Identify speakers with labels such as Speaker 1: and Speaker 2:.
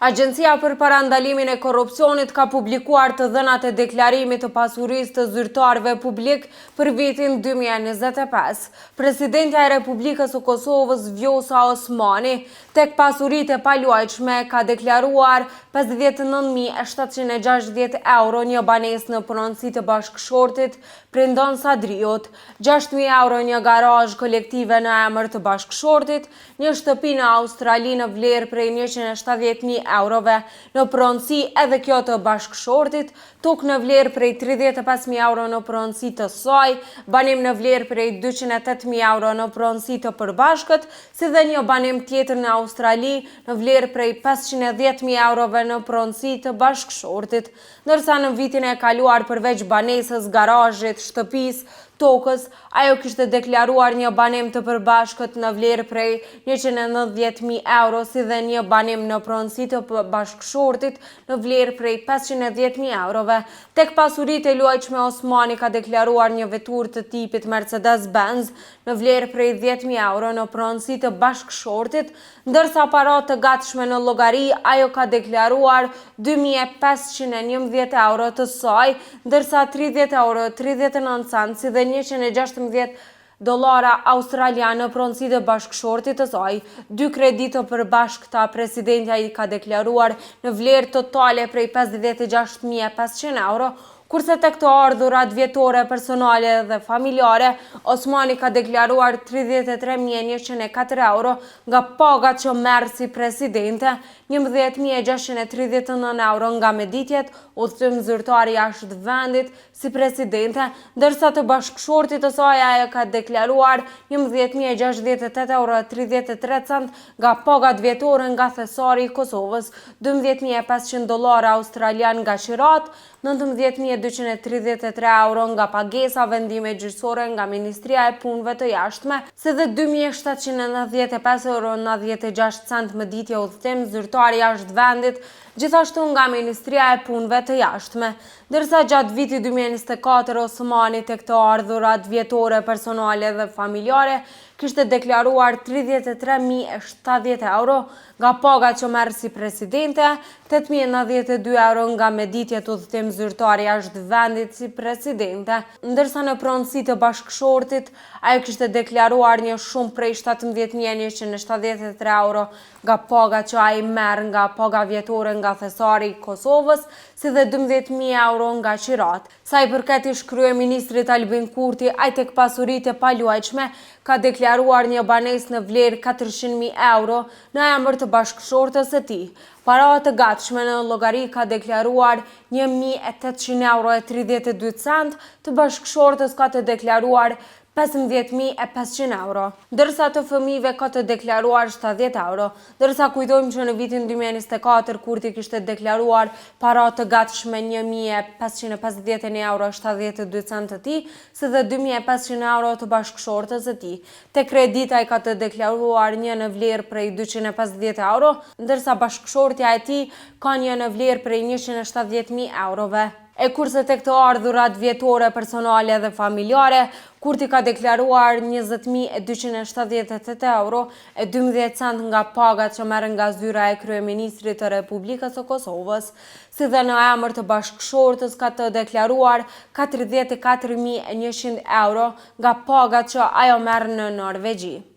Speaker 1: Agjencia për parandalimin e korrupsionit ka publikuar të dhënat e deklarimit të pasurisë të zyrtarëve publik për vitin 2025. Presidentja e Republikës së Kosovës Vjosa Osmani tek pasuritë e paluajtshme ka deklaruar 59.760 euro një banesë në pronësi të bashkëshortit Prindon Sadriot, 6.000 euro një garazh kolektive në emër të bashkëshortit, një shtëpi në Australi në vlerë prej 170.000 eurove në pronësi edhe kjo të bashkëshortit, tokë në vlerë prej 35.000 euro në pronësi të saj, banim në vlerë prej 208.000 euro në pronësi të përbashkët, si dhe një banim tjetër në Australi në vlerë prej 510.000 eurove në pronësi të bashkëshortit, ndërsa në vitin e kaluar përveç banesës, garazhit, shtëpis, tokës, ajo kishte deklaruar një banim të përbashkët në vlerë prej 190.000 euro, si dhe një banim në pronësi të bashkëshortit në vlerë prej 510.000 eurove. Tek pasuritë e luajtshme Osmani ka deklaruar një veturë të tipit Mercedes-Benz në vlerë prej 10.000 euro në pronësi të bashkëshortit, ndërsa paratë të gatshme në llogari ajo ka deklaruar 2.511 euro të saj, ndërsa 30 euro 39 cent si dhe $116 australianë në pronësi të bashkëshortit të saj. 2 kreditë përbashkëta presidentja i ka deklaruar në vlerë totale prej 56.500 euro, kurse tek të ardhurat vjetore personale dhe familjare, Osmani ka deklaruar 33.104 euro nga pagat që merr si presidente, 11.639 euro nga meditjet, udhëtim zyrtar jashtë vendit si presidente, ndërsa të bashkëshortit të saj ajo ka deklaruar 11.068 euro 33 cent nga pagat vjetore nga thesari i Kosovës, $12.500 australian nga Shirat, 19.233 euro nga pagesa vendime gjyqësore nga Ministria e Punëve të Jashtme, si dhe 2.795 euro 96 cent meditje udhëtim zyrtar jashtë vendit, gjithashtu nga Ministria e Punëve të Jashtme, ndërsa gjatë vitit 2024 Osmani tek të ardhurat vjetore personale dhe familjare kishte deklaruar 33.070 euro nga pagat që merr si presidente, 8.092 euro nga meditjet udhëtim zyrtar jashtë vendit si presidente, ndërsa në pronësi të bashkëshortit ajo kishte deklaruar një shumë prej 17.173 euro nga pagat që ai merr nga paga vjetore nga thesari i Kosovës, si dhe 12.000 euro nga Qirat. Sa i përket ish kryeministrit Albin Kurti, ai tek pasuritë e paluajtshme ka deklaruar një banesë në vlerë 400.000 euro në emër të bashkëshortës së tij. Paratë të gatshme në llogari ka deklaruar 1.800 euro e 32 cent, të bashkëshortës ka të deklaruar 15.500 euro, ndërsa të fëmijëve ka të deklaruar 70 euro, ndërsa kujtojmë që në vitin 2024 Kurti kishte deklaruar paratë të gatshme 1.551 euro 72 cent të tij, si dhe 2.500 euro të bashkëshortës së tij. Te kredita ai ka të deklaruar një në vlerë prej 250 euro, ndërsa bashkëshortja e tij ka një në vlerë prej 170.000 eurove. E kurse tek të ardhurat vjetore personale dhe familjare, Kurti ka deklaruar 20.278 euro e 12 cent nga pagat që merr nga zyra e kryeministrit të Republikës së Kosovës, si dhe në emër të bashkëshortës ka të deklaruar 44.100 euro nga pagat që ajo merr në Norvegji.